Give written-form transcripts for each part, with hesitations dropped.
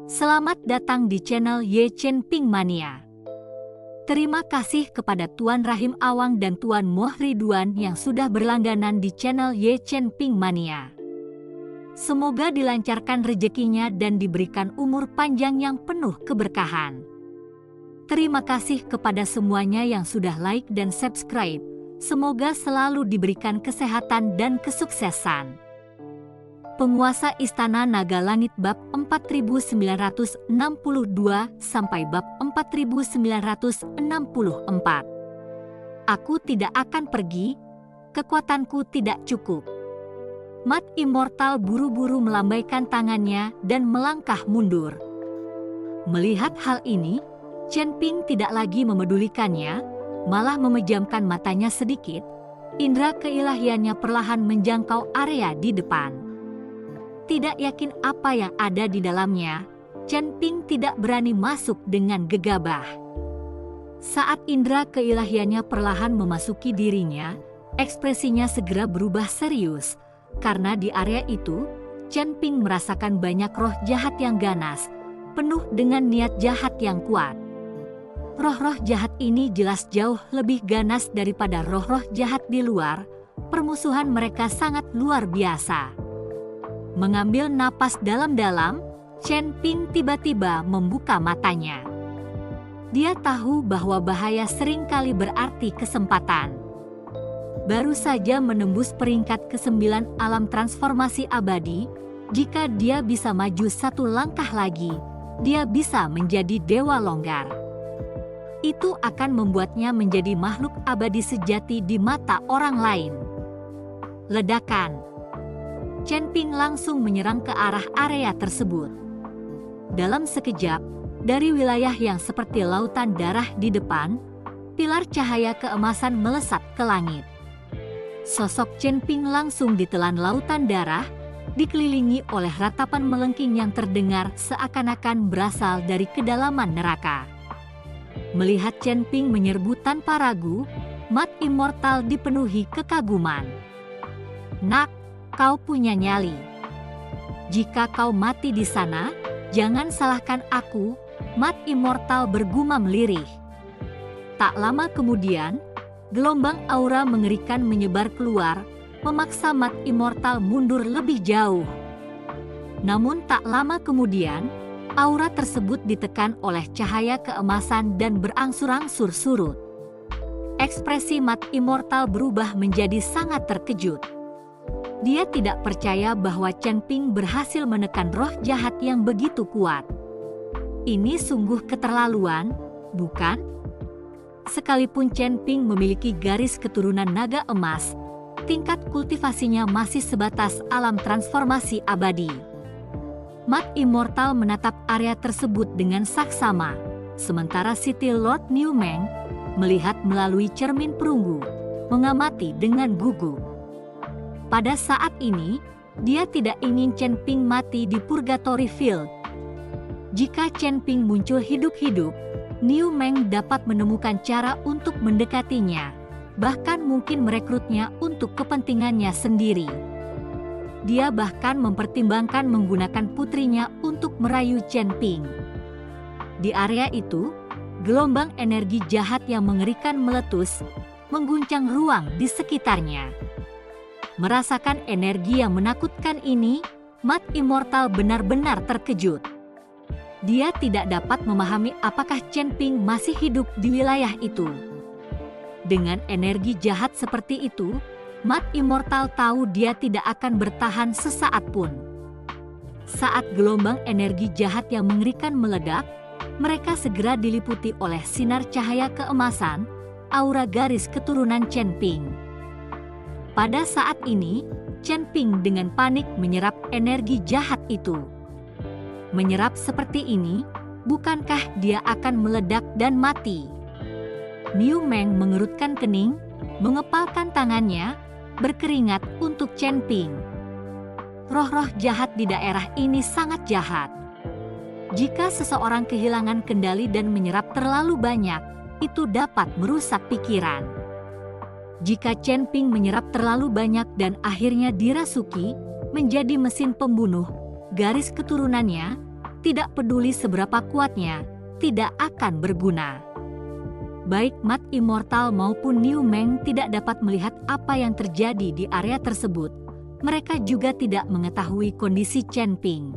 Selamat datang di channel Ye Chen Ping Mania. Terima kasih kepada Tuan Rahim Awang dan Tuan Moh Ridwan yang sudah berlangganan di channel Ye Chen Ping Mania. Semoga dilancarkan rezekinya dan diberikan umur panjang yang penuh keberkahan. Terima kasih kepada semuanya yang sudah like dan subscribe. Semoga selalu diberikan kesehatan dan kesuksesan. Penguasa Istana Naga Langit bab 4962 sampai bab 4964. Aku tidak akan pergi, kekuatanku tidak cukup. Mat Immortal buru-buru melambaikan tangannya dan melangkah mundur. Melihat hal ini, Chen Ping tidak lagi memedulikannya, malah memejamkan matanya sedikit. Indra keilahiannya perlahan menjangkau area di depan. Tidak yakin apa yang ada di dalamnya, Chen Ping tidak berani masuk dengan gegabah. Saat indra keilahiannya perlahan memasuki dirinya, ekspresinya segera berubah serius, karena di area itu, Chen Ping merasakan banyak roh jahat yang ganas, penuh dengan niat jahat yang kuat. Roh-roh jahat ini jelas jauh lebih ganas daripada roh-roh jahat di luar. Permusuhan mereka sangat luar biasa. Mengambil napas dalam-dalam, Chen Ping tiba-tiba membuka matanya. Dia tahu bahwa bahaya seringkali berarti kesempatan. Baru saja menembus peringkat ke-9 alam transformasi abadi, jika dia bisa maju satu langkah lagi, dia bisa menjadi dewa longgar. Itu akan membuatnya menjadi makhluk abadi sejati di mata orang lain. Ledakan. Chen Ping langsung menyerang ke arah area tersebut. Dalam sekejap, dari wilayah yang seperti lautan darah di depan, pilar cahaya keemasan melesat ke langit. Sosok Chen Ping langsung ditelan lautan darah, dikelilingi oleh ratapan melengking yang terdengar seakan-akan berasal dari kedalaman neraka. Melihat Chen Ping menyerbu tanpa ragu, Mat Immortal dipenuhi kekaguman. Nak, kau punya nyali. Jika kau mati di sana, jangan salahkan aku, Mat Immortal bergumam lirih. Tak lama kemudian, gelombang aura mengerikan menyebar keluar, memaksa Mat Immortal mundur lebih jauh. Namun tak lama kemudian, aura tersebut ditekan oleh cahaya keemasan dan berangsur-angsur surut. Ekspresi Mat Immortal berubah menjadi sangat terkejut. Dia tidak percaya bahwa Chen Ping berhasil menekan roh jahat yang begitu kuat. Ini sungguh keterlaluan, bukan? Sekalipun Chen Ping memiliki garis keturunan naga emas, tingkat kultivasinya masih sebatas alam transformasi abadi. Mat Immortal menatap area tersebut dengan saksama, sementara City Lord Niu Meng melihat melalui cermin perunggu, mengamati dengan gugup. Pada saat ini, dia tidak ingin Chen Ping mati di Purgatory Field. Jika Chen Ping muncul hidup-hidup, Niu Meng dapat menemukan cara untuk mendekatinya, bahkan mungkin merekrutnya untuk kepentingannya sendiri. Dia bahkan mempertimbangkan menggunakan putrinya untuk merayu Chen Ping. Di area itu, gelombang energi jahat yang mengerikan meletus, mengguncang ruang di sekitarnya. Merasakan energi yang menakutkan ini, Mat Immortal benar-benar terkejut. Dia tidak dapat memahami apakah Chen Ping masih hidup di wilayah itu. Dengan energi jahat seperti itu, Mat Immortal tahu dia tidak akan bertahan sesaat pun. Saat gelombang energi jahat yang mengerikan meledak, mereka segera diliputi oleh sinar cahaya keemasan, aura garis keturunan Chen Ping. Pada saat ini, Chen Ping dengan panik menyerap energi jahat itu. Menyerap seperti ini, bukankah dia akan meledak dan mati? Niu Meng mengerutkan kening, mengepalkan tangannya, berkeringat untuk Chen Ping. Roh-roh jahat di daerah ini sangat jahat. Jika seseorang kehilangan kendali dan menyerap terlalu banyak, itu dapat merusak pikiran. Jika Chen Ping menyerap terlalu banyak dan akhirnya dirasuki, menjadi mesin pembunuh, garis keturunannya tidak peduli seberapa kuatnya, tidak akan berguna. Baik Mat Immortal maupun Niu Meng tidak dapat melihat apa yang terjadi di area tersebut. Mereka juga tidak mengetahui kondisi Chen Ping.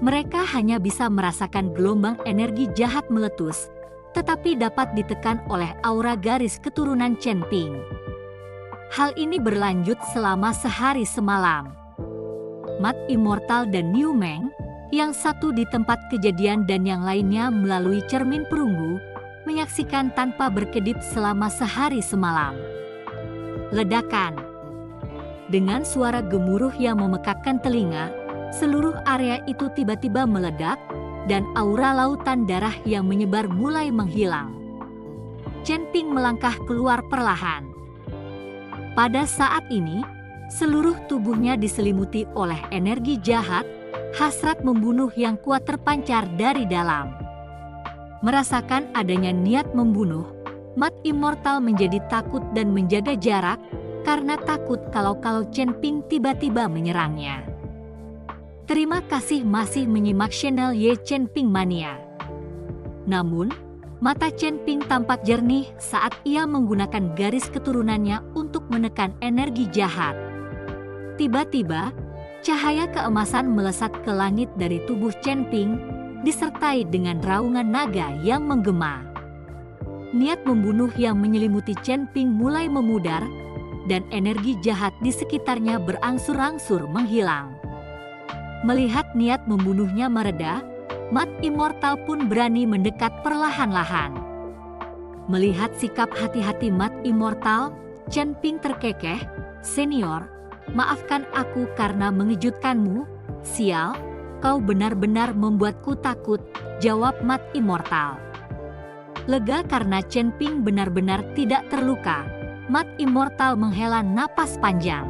Mereka hanya bisa merasakan gelombang energi jahat meletus, tetapi dapat ditekan oleh aura garis keturunan Chen Ping. Hal ini berlanjut selama sehari semalam. Mat Immortal dan Niu Meng, yang satu di tempat kejadian dan yang lainnya melalui cermin perunggu, menyaksikan tanpa berkedip selama sehari semalam. Ledakan. Dengan suara gemuruh yang memekakkan telinga, seluruh area itu tiba-tiba meledak dan aura lautan darah yang menyebar mulai menghilang. Chen Ping melangkah keluar perlahan. Pada saat ini, seluruh tubuhnya diselimuti oleh energi jahat, hasrat membunuh yang kuat terpancar dari dalam. Merasakan adanya niat membunuh, Mat Immortal menjadi takut dan menjaga jarak karena takut kalau Chen Ping tiba-tiba menyerangnya. Terima kasih masih menyimak channel Ye Chen Ping Mania. Namun, mata Chen Ping tampak jernih saat ia menggunakan garis keturunannya untuk menekan energi jahat. Tiba-tiba, cahaya keemasan melesat ke langit dari tubuh Chen Ping, disertai dengan raungan naga yang menggema. Niat membunuh yang menyelimuti Chen Ping mulai memudar, dan energi jahat di sekitarnya berangsur-angsur menghilang. Melihat niat membunuhnya mereda, Mat Immortal pun berani mendekat perlahan-lahan. Melihat sikap hati-hati Mat Immortal, Chen Ping terkekeh, "Senior, maafkan aku karena mengejutkanmu, sial. Kau benar-benar membuatku takut," jawab Mat Immortal. Lega karena Chen Ping benar-benar tidak terluka, Mat Immortal menghela napas panjang.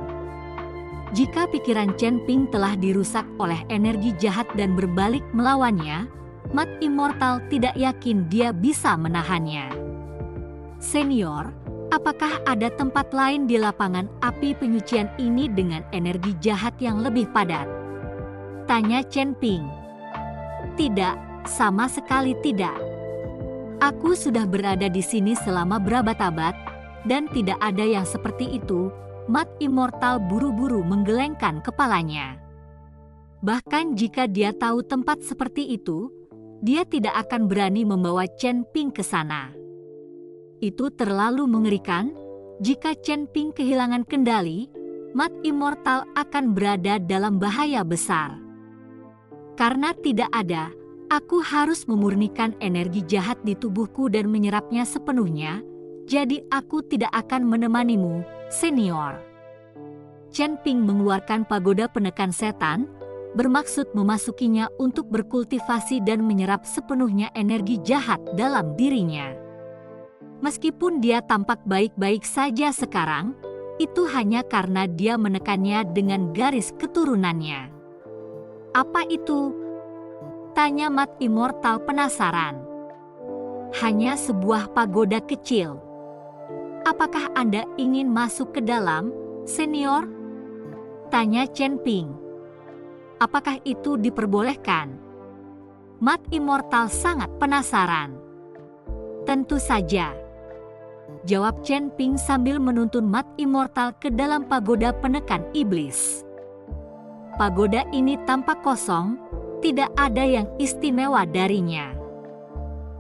Jika pikiran Chen Ping telah dirusak oleh energi jahat dan berbalik melawannya, Mat Immortal tidak yakin dia bisa menahannya. "Senior, apakah ada tempat lain di lapangan api penyucian ini dengan energi jahat yang lebih padat?" tanya Chen Ping. "Tidak, sama sekali tidak. Aku sudah berada di sini selama berabad-abad, dan tidak ada yang seperti itu." Mat Immortal buru-buru menggelengkan kepalanya. Bahkan jika dia tahu tempat seperti itu, dia tidak akan berani membawa Chen Ping ke sana. Itu terlalu mengerikan. Jika Chen Ping kehilangan kendali, Mat Immortal akan berada dalam bahaya besar. Karena tidak ada, aku harus memurnikan energi jahat di tubuhku dan menyerapnya sepenuhnya, jadi aku tidak akan menemanimu, senior. Chen Ping mengeluarkan pagoda penekan setan, bermaksud memasukinya untuk berkultivasi dan menyerap sepenuhnya energi jahat dalam dirinya. Meskipun dia tampak baik-baik saja sekarang, itu hanya karena dia menekannya dengan garis keturunannya. "Apa itu?" tanya Mat Immortal penasaran. "Hanya sebuah pagoda kecil. Apakah Anda ingin masuk ke dalam, senior?" tanya Chen Ping. "Apakah itu diperbolehkan?" Mat Immortal sangat penasaran. "Tentu saja," jawab Chen Ping sambil menuntun Mat Immortal ke dalam pagoda penekan iblis. Pagoda ini tampak kosong, tidak ada yang istimewa darinya.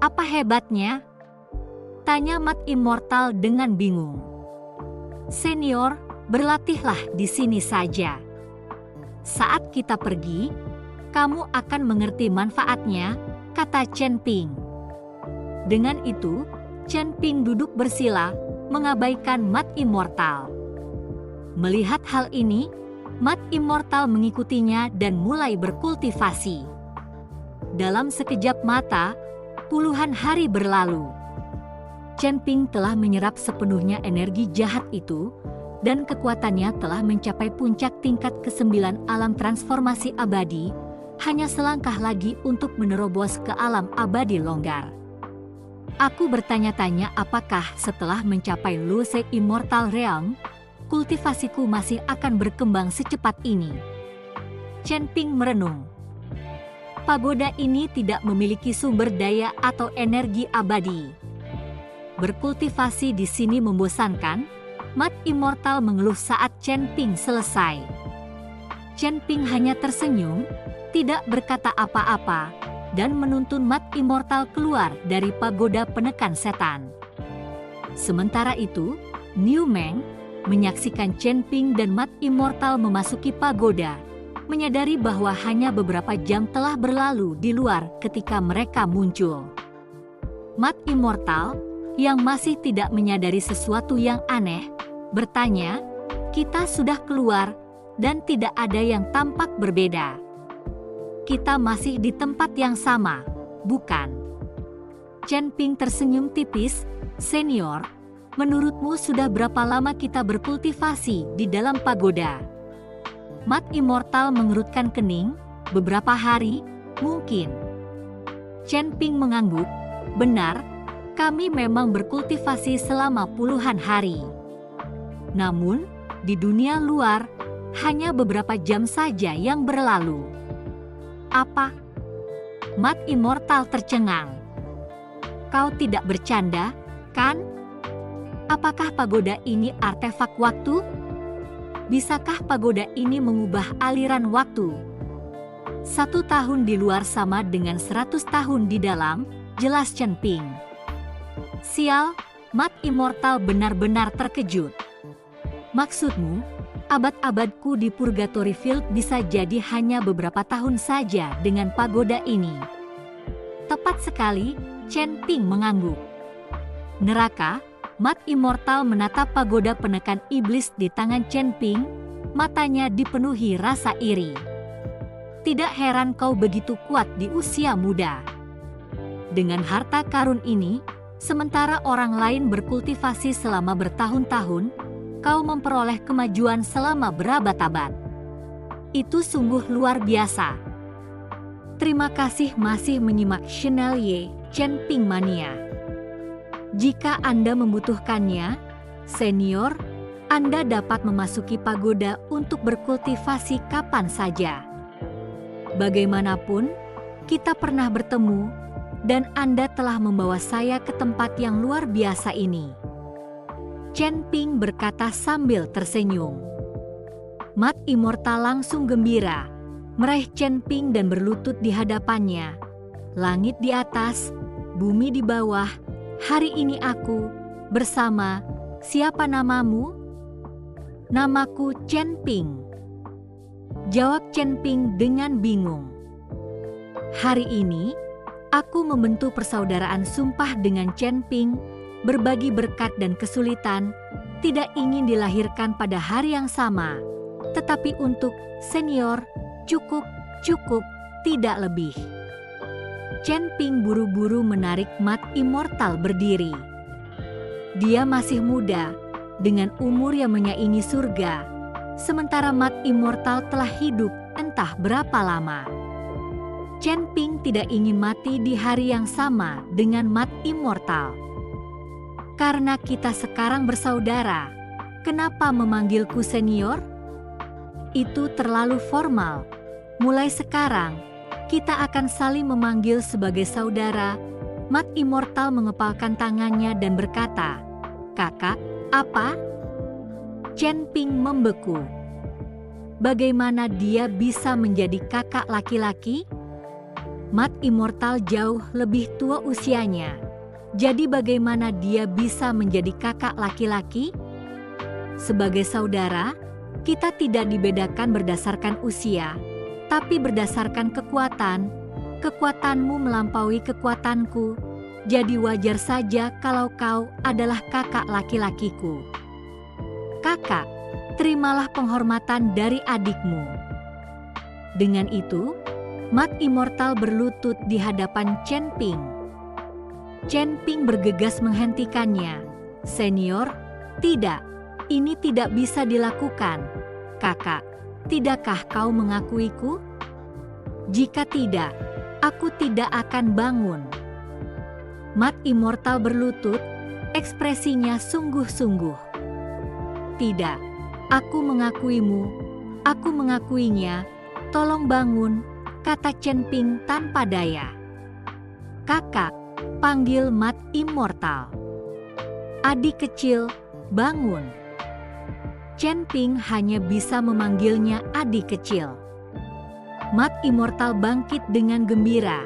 "Apa hebatnya?" tanya Mat Immortal dengan bingung. "Senior, berlatihlah di sini saja. Saat kita pergi, kamu akan mengerti manfaatnya," kata Chen Ping. Dengan itu, Chen Ping duduk bersila, mengabaikan Mat Immortal. Melihat hal ini, Mat Immortal mengikutinya dan mulai berkultivasi. Dalam sekejap mata, puluhan hari berlalu. Chen Ping telah menyerap sepenuhnya energi jahat itu, dan kekuatannya telah mencapai puncak tingkat ke-9 alam transformasi abadi, hanya selangkah lagi untuk menerobos ke alam abadi longgar. Aku bertanya-tanya apakah setelah mencapai Lose Immortal Realm, kultivasiku masih akan berkembang secepat ini. Chen Ping merenung. Pagoda ini tidak memiliki sumber daya atau energi abadi. Berkultivasi di sini membosankan, Mat Immortal mengeluh saat Chen Ping selesai. Chen Ping hanya tersenyum, tidak berkata apa-apa, dan menuntun Mat Immortal keluar dari pagoda penekan setan. Sementara itu, Niu Meng menyaksikan Chen Ping dan Mat Immortal memasuki pagoda, menyadari bahwa hanya beberapa jam telah berlalu di luar ketika mereka muncul. Mat Immortal, yang masih tidak menyadari sesuatu yang aneh, bertanya, "Kita sudah keluar, dan tidak ada yang tampak berbeda. Kita masih di tempat yang sama, bukan?" Chen Ping tersenyum tipis, "Senior, menurutmu sudah berapa lama kita berkultivasi di dalam pagoda?" Mat Immortal mengerutkan kening, "Beberapa hari, mungkin." Chen Ping mengangguk, "Benar, kami memang berkultivasi selama puluhan hari. Namun, di dunia luar, hanya beberapa jam saja yang berlalu." "Apa?" Mat Immortal tercengang. "Kau tidak bercanda, kan? Apakah pagoda ini artefak waktu? Bisakah pagoda ini mengubah aliran waktu? 1 tahun di luar sama dengan 100 tahun di dalam, jelas Chen Ping." "Sial," Mat Immortal benar-benar terkejut. "Maksudmu, abad-abadku di Purgatory Field bisa jadi hanya beberapa tahun saja dengan pagoda ini?" "Tepat sekali," Chen Ping mengangguk. "Neraka?" Mat Immortal menatap pagoda penekan iblis di tangan Chen Ping, matanya dipenuhi rasa iri. "Tidak heran kau begitu kuat di usia muda. Dengan harta karun ini, sementara orang lain berkultivasi selama bertahun-tahun, kau memperoleh kemajuan selama berabad-abad. Itu sungguh luar biasa." "Terima kasih masih menyimak channel Chen Ping Mania. Jika Anda membutuhkannya, senior, Anda dapat memasuki pagoda untuk berkultivasi kapan saja. Bagaimanapun, kita pernah bertemu, dan Anda telah membawa saya ke tempat yang luar biasa ini." Chen Ping berkata sambil tersenyum. Mat Immortal langsung gembira, meraih Chen Ping dan berlutut di hadapannya. "Langit di atas, bumi di bawah, hari ini aku bersama, siapa namamu?" "Namaku Chen Ping," jawab Chen Ping dengan bingung. "Hari ini, aku membentuk persaudaraan sumpah dengan Chen Ping, berbagi berkat dan kesulitan, tidak ingin dilahirkan pada hari yang sama, tetapi untuk senior, cukup, tidak lebih." Chen Ping buru-buru menarik Mat Immortal berdiri. Dia masih muda, dengan umur yang menyaingi surga, sementara Mat Immortal telah hidup entah berapa lama. Chen Ping tidak ingin mati di hari yang sama dengan Mat Immortal. "Karena kita sekarang bersaudara, kenapa memanggilku senior? Itu terlalu formal. Mulai sekarang, kita akan saling memanggil sebagai saudara." Mat Immortal mengepalkan tangannya dan berkata, "Kakak, apa?" Chen Ping membeku. Bagaimana dia bisa menjadi kakak laki-laki? Mat Immortal jauh lebih tua usianya. Jadi bagaimana dia bisa menjadi kakak laki-laki? Sebagai saudara, kita tidak dibedakan berdasarkan usia, tapi berdasarkan kekuatan. Kekuatanmu melampaui kekuatanku, jadi wajar saja kalau kau adalah kakak laki-lakiku. Kakak, terimalah penghormatan dari adikmu." Dengan itu, Mat Immortal berlutut di hadapan Chen Ping. Chen Ping bergegas menghentikannya. "Senior, tidak, ini tidak bisa dilakukan. Kakak, tidakkah kau mengakuiku? Jika tidak, aku tidak akan bangun." Mat Immortal berlutut, ekspresinya sungguh-sungguh. "Tidak, aku mengakuimu, aku mengakuinya, tolong bangun, kata Chen Ping tanpa daya. Kakak, panggil Mat Immortal. Adik kecil, bangun. Chen Ping hanya bisa memanggilnya adik kecil. Mat Immortal bangkit dengan gembira.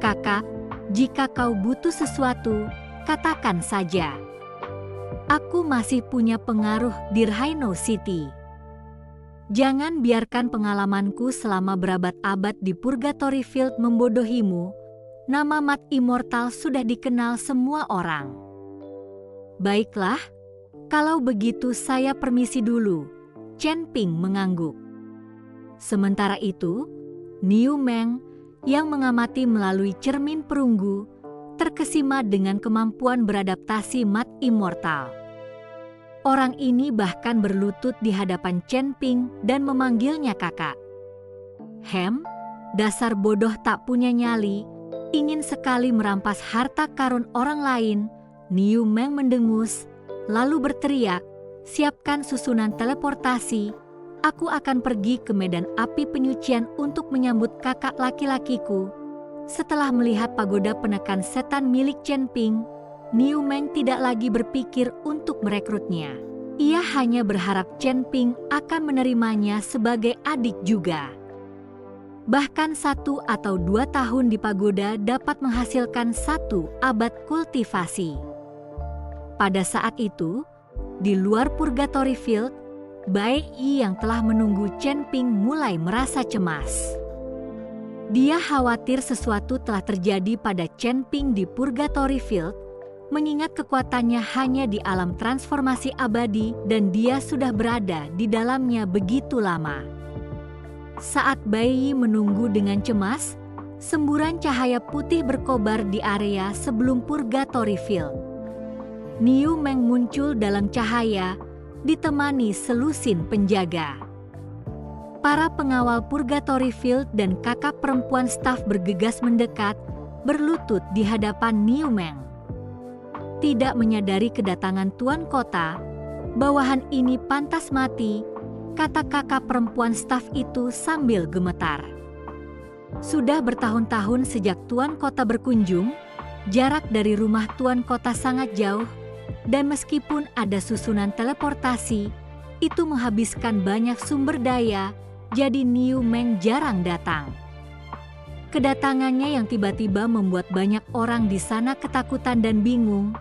Kakak, jika kau butuh sesuatu, katakan saja. Aku masih punya pengaruh di Rhino City. Jangan biarkan pengalamanku selama berabad-abad di Purgatory Field membodohimu. Nama Mat Immortal sudah dikenal semua orang. Baiklah, kalau begitu saya permisi dulu. Chen Ping mengangguk. Sementara itu, Niu Meng yang mengamati melalui cermin perunggu terkesima dengan kemampuan beradaptasi Mat Immortal. Orang ini bahkan berlutut di hadapan Chen Ping dan memanggilnya kakak. Dasar bodoh tak punya nyali, ingin sekali merampas harta karun orang lain. Niu Meng mendengus, lalu berteriak, siapkan susunan teleportasi. Aku akan pergi ke medan api penyucian untuk menyambut kakak laki-lakiku. Setelah melihat pagoda penekan setan milik Chen Ping, Niu Meng tidak lagi berpikir untuk merekrutnya. Ia hanya berharap Chen Ping akan menerimanya sebagai adik juga. Bahkan 1 atau 2 tahun di pagoda dapat menghasilkan 1 abad kultivasi. Pada saat itu, di luar Purgatory Field, Bai Yi yang telah menunggu Chen Ping mulai merasa cemas. Dia khawatir sesuatu telah terjadi pada Chen Ping di Purgatory Field, mengingat kekuatannya hanya di alam transformasi abadi dan dia sudah berada di dalamnya begitu lama. Saat Bai Yi menunggu dengan cemas, semburan cahaya putih berkobar di area sebelum Purgatory Field. Niu Meng muncul dalam cahaya, ditemani selusin penjaga. Para pengawal Purgatory Field dan kakak perempuan staf bergegas mendekat, berlutut di hadapan Niu Meng. Tidak menyadari kedatangan Tuan Kota, bawahan ini pantas mati, kata kakak perempuan staf itu sambil gemetar. Sudah bertahun-tahun sejak Tuan Kota berkunjung, jarak dari rumah Tuan Kota sangat jauh, dan meskipun ada susunan teleportasi, itu menghabiskan banyak sumber daya, jadi Niu Meng jarang datang. Kedatangannya yang tiba-tiba membuat banyak orang di sana ketakutan dan bingung,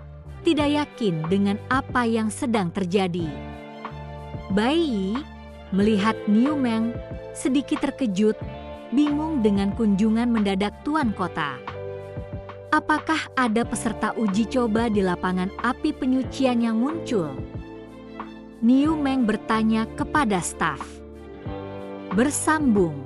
tidak yakin dengan apa yang sedang terjadi. Bai Yi melihat Niu Meng sedikit terkejut, bingung dengan kunjungan mendadak Tuan Kota. Apakah ada peserta uji coba di lapangan api penyucian yang muncul? Niu Meng bertanya kepada staf. Bersambung.